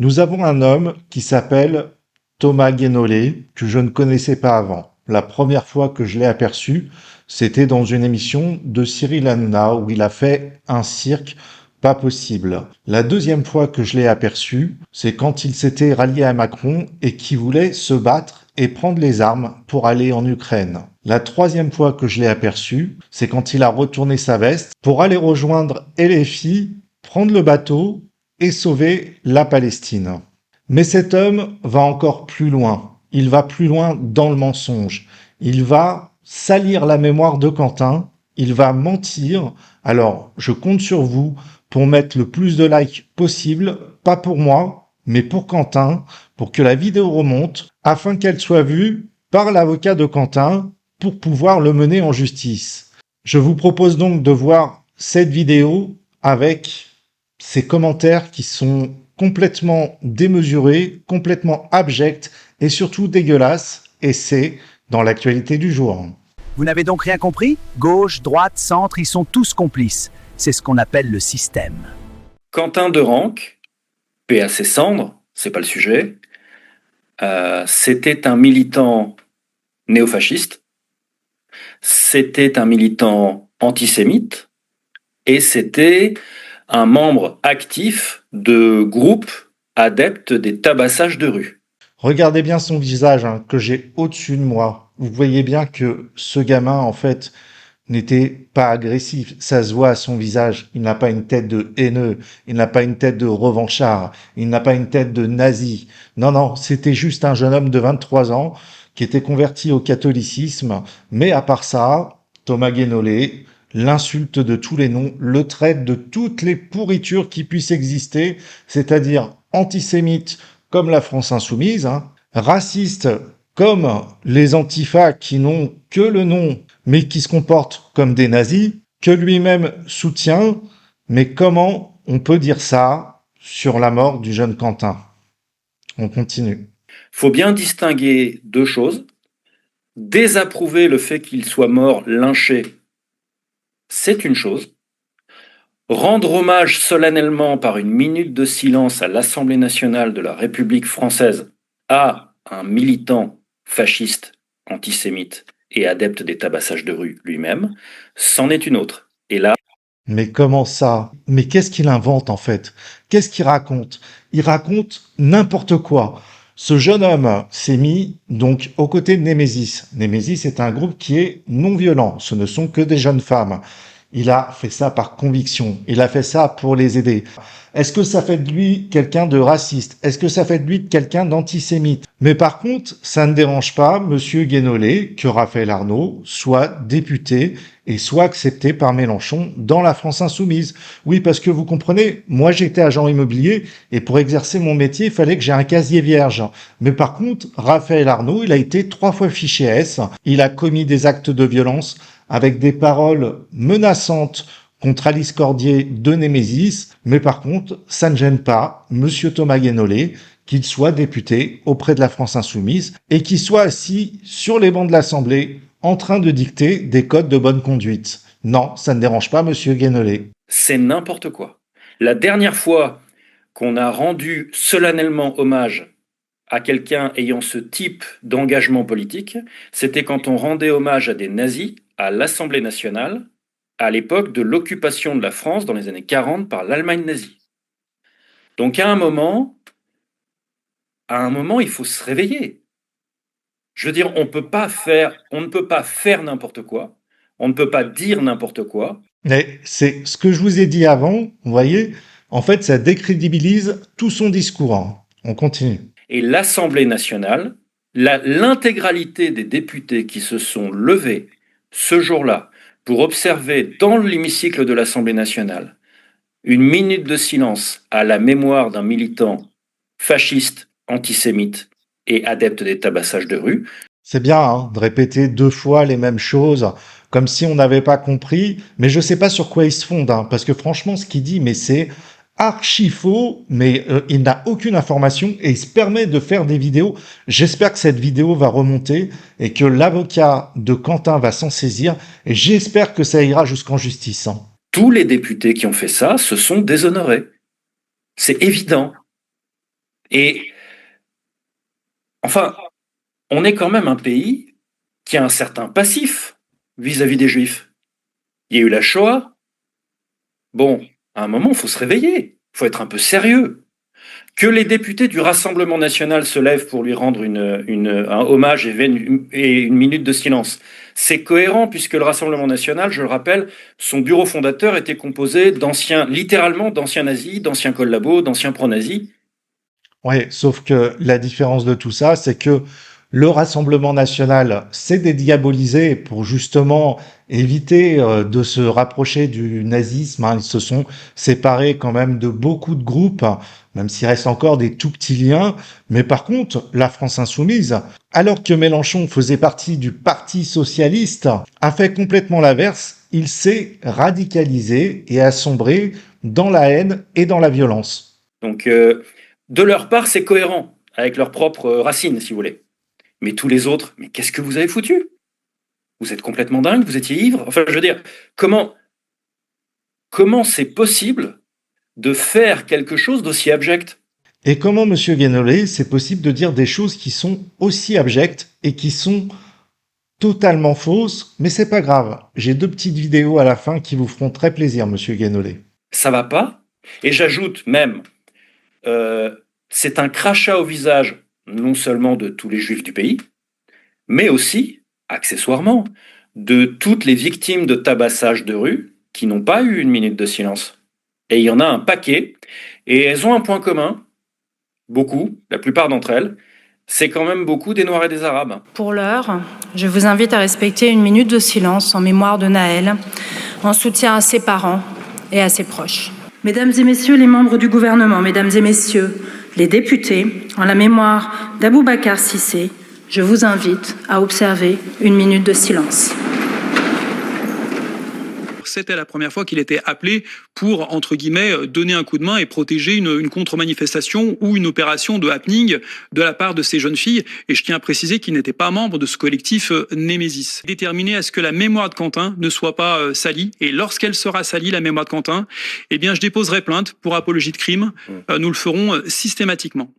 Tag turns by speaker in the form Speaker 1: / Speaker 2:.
Speaker 1: Nous avons un homme qui s'appelle Thomas Guénolé, que je ne connaissais pas avant. La première fois que je l'ai aperçu, c'était dans une émission de Cyril Hanouna où il a fait un cirque pas possible. La deuxième fois que je l'ai aperçu, c'est quand il s'était rallié à Macron et qui voulait se battre et prendre les armes pour aller en Ukraine. La troisième fois que je l'ai aperçu, c'est quand il a retourné sa veste pour aller rejoindre LFI, prendre le bateau et sauver la Palestine. Mais cet homme va encore plus loin. Il va plus loin dans le mensonge. Il va salir la mémoire de Quentin. Il va mentir. Alors, je compte sur vous pour mettre le plus de likes possible, pas pour moi, mais pour Quentin, pour que la vidéo remonte, afin qu'elle soit vue par l'avocat de Quentin pour pouvoir le mener en justice. Je vous propose donc de voir cette vidéo avec ces commentaires qui sont complètement démesurés, complètement abjects et surtout dégueulasses, et c'est dans l'actualité du jour.
Speaker 2: Vous n'avez donc rien compris? Gauche, droite, centre, ils sont tous complices. C'est ce qu'on appelle le système.
Speaker 3: Quentin Derenque, paix à ses cendres, c'est pas le sujet, c'était un militant néofasciste, c'était un militant antisémite, et c'était un membre actif de groupes adeptes des tabassages de rue.
Speaker 1: Regardez bien son visage que j'ai au-dessus de moi. Vous voyez bien que ce gamin, en fait, n'était pas agressif. Ça se voit à son visage. Il n'a pas une tête de haineux. Il n'a pas une tête de revanchard. Il n'a pas une tête de nazi. Non, non, c'était juste un jeune homme de 23 ans qui était converti au catholicisme. Mais à part ça, Thomas Guénolé l'insulte de tous les noms, le traite de toutes les pourritures qui puissent exister, c'est-à-dire antisémite comme la France insoumise, raciste comme les antifas qui n'ont que le nom mais qui se comportent comme des nazis, que lui-même soutient. Mais comment on peut dire ça sur la mort du jeune Quentin? On continue.
Speaker 3: Faut bien distinguer deux choses. Désapprouver le fait qu'il soit mort lynché, c'est une chose. Rendre hommage solennellement par une minute de silence à l'Assemblée nationale de la République française à un militant fasciste, antisémite et adepte des tabassages de rue lui-même, c'en est une autre. Et là,
Speaker 1: Mais comment ça? Mais qu'est-ce qu'il invente en fait? Qu'est-ce qu'il raconte? Il raconte n'importe quoi. Ce jeune homme s'est mis donc aux côtés de Némésis. Némésis est un groupe qui est non violent. Ce ne sont que des jeunes femmes. Il a fait ça par conviction. Il a fait ça pour les aider. Est-ce que ça fait de lui quelqu'un de raciste? Est-ce que ça fait de lui quelqu'un d'antisémite? Mais par contre, ça ne dérange pas Monsieur Guénolé que Raphaël Arnaud soit député et soit accepté par Mélenchon dans la France insoumise. Oui, parce que vous comprenez, moi j'étais agent immobilier et pour exercer mon métier, il fallait que j'ai un casier vierge. Mais par contre, Raphaël Arnaud, il a été 3 fois fiché S. Il a commis des actes de violence avec des paroles menaçantes contre Alice Cordier de Némésis, mais par contre, ça ne gêne pas Monsieur Thomas Guénolé qu'il soit député auprès de la France insoumise et qu'il soit assis sur les bancs de l'Assemblée en train de dicter des codes de bonne conduite. Non, ça ne dérange pas Monsieur Guénolé.
Speaker 3: c'est n'importe quoi. La dernière fois qu'on a rendu solennellement hommage à quelqu'un ayant ce type d'engagement politique, c'était quand on rendait hommage à des nazis à l'Assemblée nationale à l'époque de l'occupation de la France dans les années 40 par l'Allemagne nazie. Donc à un moment, il faut se réveiller. Je veux dire, on ne peut pas faire n'importe quoi, on ne peut pas dire n'importe quoi.
Speaker 1: Mais c'est ce que je vous ai dit avant, vous voyez, en fait, ça décrédibilise tout son discours. On continue.
Speaker 3: Et l'Assemblée nationale, l'intégralité des députés qui se sont levés ce jour-là pour observer dans l'hémicycle de l'Assemblée nationale une minute de silence à la mémoire d'un militant fasciste, antisémite et adepte des tabassages de rue.
Speaker 1: C'est bien de répéter 2 fois les mêmes choses, comme si on n'avait pas compris, mais je sais pas sur quoi il se fonde, parce que franchement, ce qu'il dit, mais c'est archi faux, mais il n'a aucune information et il se permet de faire des vidéos. J'espère que cette vidéo va remonter et que l'avocat de Quentin va s'en saisir et j'espère que ça ira jusqu'en justice.
Speaker 3: Tous les députés qui ont fait ça se sont déshonorés. C'est évident. Et enfin, on est quand même un pays qui a un certain passif vis-à-vis des Juifs. Il y a eu la Shoah. Bon, à un moment, il faut se réveiller. Il faut être un peu sérieux. Que les députés du Rassemblement national se lèvent pour lui rendre un hommage et une minute de silence, c'est cohérent puisque le Rassemblement national, je le rappelle, son bureau fondateur était composé littéralement d'anciens nazis, d'anciens collabos, d'anciens pro-nazis.
Speaker 1: Ouais, sauf que la différence de tout ça, c'est que le Rassemblement national s'est dédiabolisé pour justement éviter de se rapprocher du nazisme, hein. Ils se sont séparés quand même de beaucoup de groupes, hein, même s'il reste encore des tout petits liens. Mais par contre, la France insoumise, alors que Mélenchon faisait partie du Parti socialiste, a fait complètement l'inverse. Il s'est radicalisé et a sombré dans la haine et dans la violence.
Speaker 3: Donc, de leur part, c'est cohérent avec leurs propres racines, si vous voulez. Mais tous les autres, mais qu'est-ce que vous avez foutu? Vous êtes complètement dingue, vous étiez ivre. Enfin, je veux dire, comment c'est possible de faire quelque chose d'aussi abject?
Speaker 1: Et comment, Monsieur Guénolé, c'est possible de dire des choses qui sont aussi abjectes et qui sont totalement fausses, mais c'est pas grave. J'ai 2 petites vidéos à la fin qui vous feront très plaisir, Monsieur Guénolé.
Speaker 3: Ça va pas. Et j'ajoute même, c'est un crachat au visage non seulement de tous les juifs du pays, mais aussi, accessoirement, de toutes les victimes de tabassage de rue qui n'ont pas eu une minute de silence. Et il y en a un paquet, et elles ont un point commun, beaucoup, la plupart d'entre elles, c'est quand même beaucoup des Noirs et des Arabes.
Speaker 4: Pour l'heure, je vous invite à respecter une minute de silence en mémoire de Naël, en soutien à ses parents et à ses proches. Mesdames et messieurs les membres du gouvernement, mesdames et messieurs les députés, en la mémoire d'Aboubacar Cissé, je vous invite à observer une minute de silence.
Speaker 5: C'était la première fois qu'il était appelé pour, entre guillemets, donner un coup de main et protéger une contre-manifestation ou une opération de happening de la part de ces jeunes filles. Et je tiens à préciser qu'il n'était pas membre de ce collectif Némésis. Déterminé à ce que la mémoire de Quentin ne soit pas salie. Et lorsqu'elle sera salie, la mémoire de Quentin, eh bien, je déposerai plainte pour apologie de crime. Nous le ferons systématiquement.